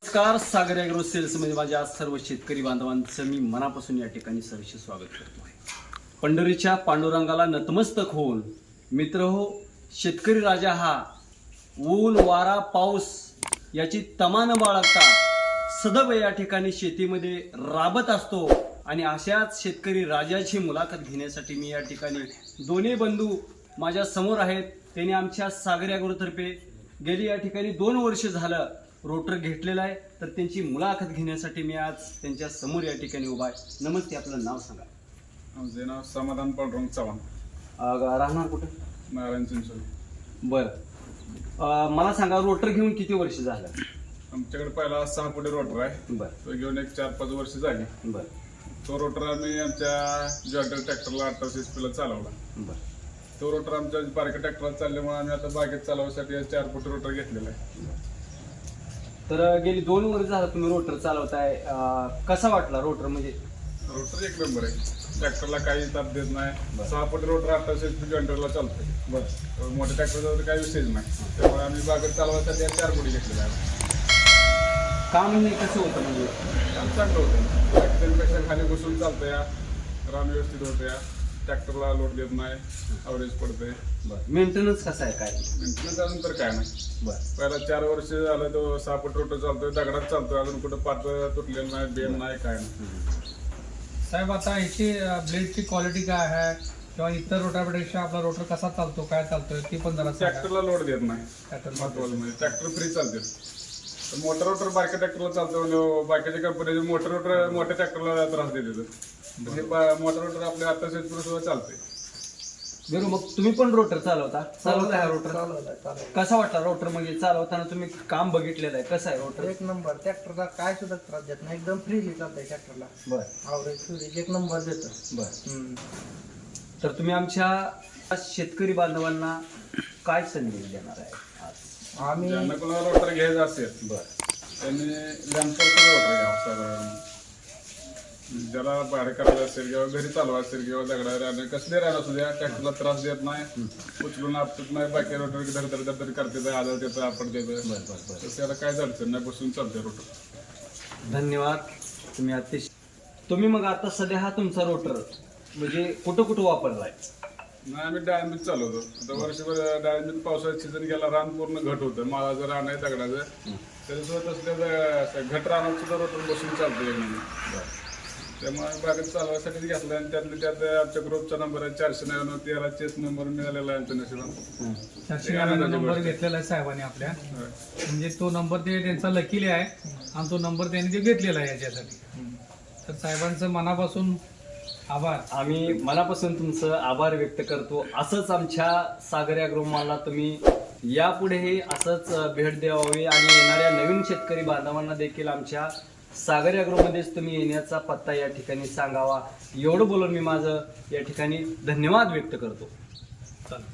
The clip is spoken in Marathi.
नमस्कार, सागर ॲग्रो सेल्समध्ये माझ्या सर्व शेतकरी बांधवांचं मी मनापासून या ठिकाणी सहर्ष स्वागत करतो आहे. पंढरीच्या पांडुरंगाला नतमस्तक होऊन मित्रहो, शेतकरी राजा हा ऊन वारा पाऊस याची तमा न बाळगता सदैव या ठिकाणी शेतीमध्ये राबत असतो. आणि अशाच शेतकरी राजाची मुलाखत घेण्यासाठी मी या ठिकाणी दोन्ही बंधू माझ्या समोर आहेत. त्यांनी आमच्या सागर ॲग्रोतर्फे गेली या ठिकाणी 2 वर्ष झालं रोटर घेतलेला आहे. तर त्यांची मुलाखत घेण्यासाठी मी आज त्यांच्या समोर या ठिकाणी उभा आहे. नमस्ते, आपलं नाव सांगा. माझे नाव समाधान पांडुरंग चव्हाण, राहणार कुठं? नारायण चिंचोली. बरं, मला सांगा, रोटर घेऊन किती वर्ष झालं? आमच्याकडे पहिला 6 फुटी रोटर आहे. बरं तो घेऊन एक 4-5 वर्ष झाली. बरं तो रोटर आम्ही आमच्या जॉर्डर ट्रॅक्टरला 1800 HP ला चालवला. बरं तो रोटर आमच्या बारक्या ट्रॅक्टरला चालल्यामुळे आम्ही आता बागेत चालवण्यासाठी 4 फुटी रोटर घेतलेला आहे. तर गेली 2 वर्ष झालं तुम्ही रोटर चालवताय. कसा वाटला रोटर? म्हणजे रोटर एक नंबर आहे. ट्रॅक्टरला काही ताप देत नाही. 6 फुटी रोटर 1800 HP जॉर्डरला चालतोय. बरं, मोठ्या ट्रॅक्टरचा काही विषयच नाही. त्यामुळे आम्ही बागेत चालवण्यासाठी 4 फुटी घेतलेला आहे. काम नाही कसं होतं? म्हणजे काम चांगलं होतं. ट्रॅक्टरपेक्षा खाली बसून चालतं या, रान व्यवस्थित होतं या, ट्रॅक्टरला लोड देत नाही, अवरेज पडतंय. बरं, मेंटेनन्स कसा आहे काय? मेंटेनन्स अजून तर काय नाही. बरं पहिला 4 वर्ष झालं तो 6 फूट रोटर चालतोय, दगडात चालतोय. अजून कुठं पात तुटलेलं नाही, बेन नाही, काय नाही. साहेब, आता ह्याची ब्लेडची क्वालिटी काय आहे किंवा इतर रोटापेक्षा आपला रोटर कसा चालतो, काय चालतोय ते पण जरा सांगा. ट्रॅक्टरला लोड देत नाही. ट्रॅक्टर महत्वाचं म्हणजे ट्रॅक्टर फ्री चालते. मोटर रोटर बारक्या ट्रॅक्टरला चालतो. बाकीच्या कंपनीचे मोटर रोटर मोठ्या ट्रॅक्टरला त्रास देते. मोटर रोटर आपल्या आता सुद्धा चालते. बरं, मग तुम्ही पण रोटर चालवता हा रोटर? कसा वाटला रोटर? म्हणजे चालवताना तुम्ही काम बघितलेलं आहे, कसं आहे रोटर? एक नंबर. ट्रॅक्टरला काय सुद्धा त्रास देत नाही, एकदम फ्रीली चालतंय ट्रॅक्टरला. बरं आवरेज एक नंबर देतं. बरं, तर तुम्ही आमच्या शेतकरी बांधवांना काय संदेश देणार आहे आज? आम्ही ज्यांना कोणाला रोटर घ्यायचं असेल त्यांनी लॅम्परचं रोटर घ्यावं. साधारण ज्याला भाडे करायचं असेल किंवा घरी चालवा असेल किंवा दगडा राहणे कसले राहणार असू द्या, ट्रॅक्टरला त्रास देत नाही, उचलून आपटत नाही. बाकी रोटर धर करते, आदळ देतं, आपट देतं. तर त्याला काय अडचण नाही, बसून चालते रोटर. धन्यवाद. तुम्ही अतिशय तुम्ही मग आता सध्या हा तुमचा रोटर म्हणजे कुठं वापरलाय? नाही, आम्ही डाळिंबीत चालवतो. आता वर्षभर डाळिंबीत पावसाळ्यात सीझन गेला, रान पूर्ण घट होतं. माळाचं रान आहे दगडाचं, त्याच्यासोबत असल्या घट रानात सुद्धा रोटर बसून चालतो एक नंबर. त्यामुळे बागेत चालवायसाठी घेतला. आणि त्यातल्या त्यात आमच्या ग्रुपचा नंबर आहे 499 चेस नंबर मिळालेला आहे इंटरनॅशनल. 499 नंबर घेतलेला आहे साहेबांनी आपल्या. म्हणजे तो नंबर ते त्यांचा लकीली आहे आणि तो नंबर त्यांनी ते घेतलेला आहे याच्यासाठी. तर साहेबांचं मनापासून आभार. आम्ही मनापासून तुमचं आभार व्यक्त करतो. असंच आमच्या सागर ॲग्रोमाला तुम्ही यापुढेही असंच भेट द्यावी आणि येणाऱ्या नवीन शेतकरी बांधवांना देखील आमच्या सागर ॲग्रोमध्येच तुम्ही येण्याचा पत्ता या ठिकाणी सांगावा. एवढं बोलून मी माझं या ठिकाणी धन्यवाद व्यक्त करतो. चालेल.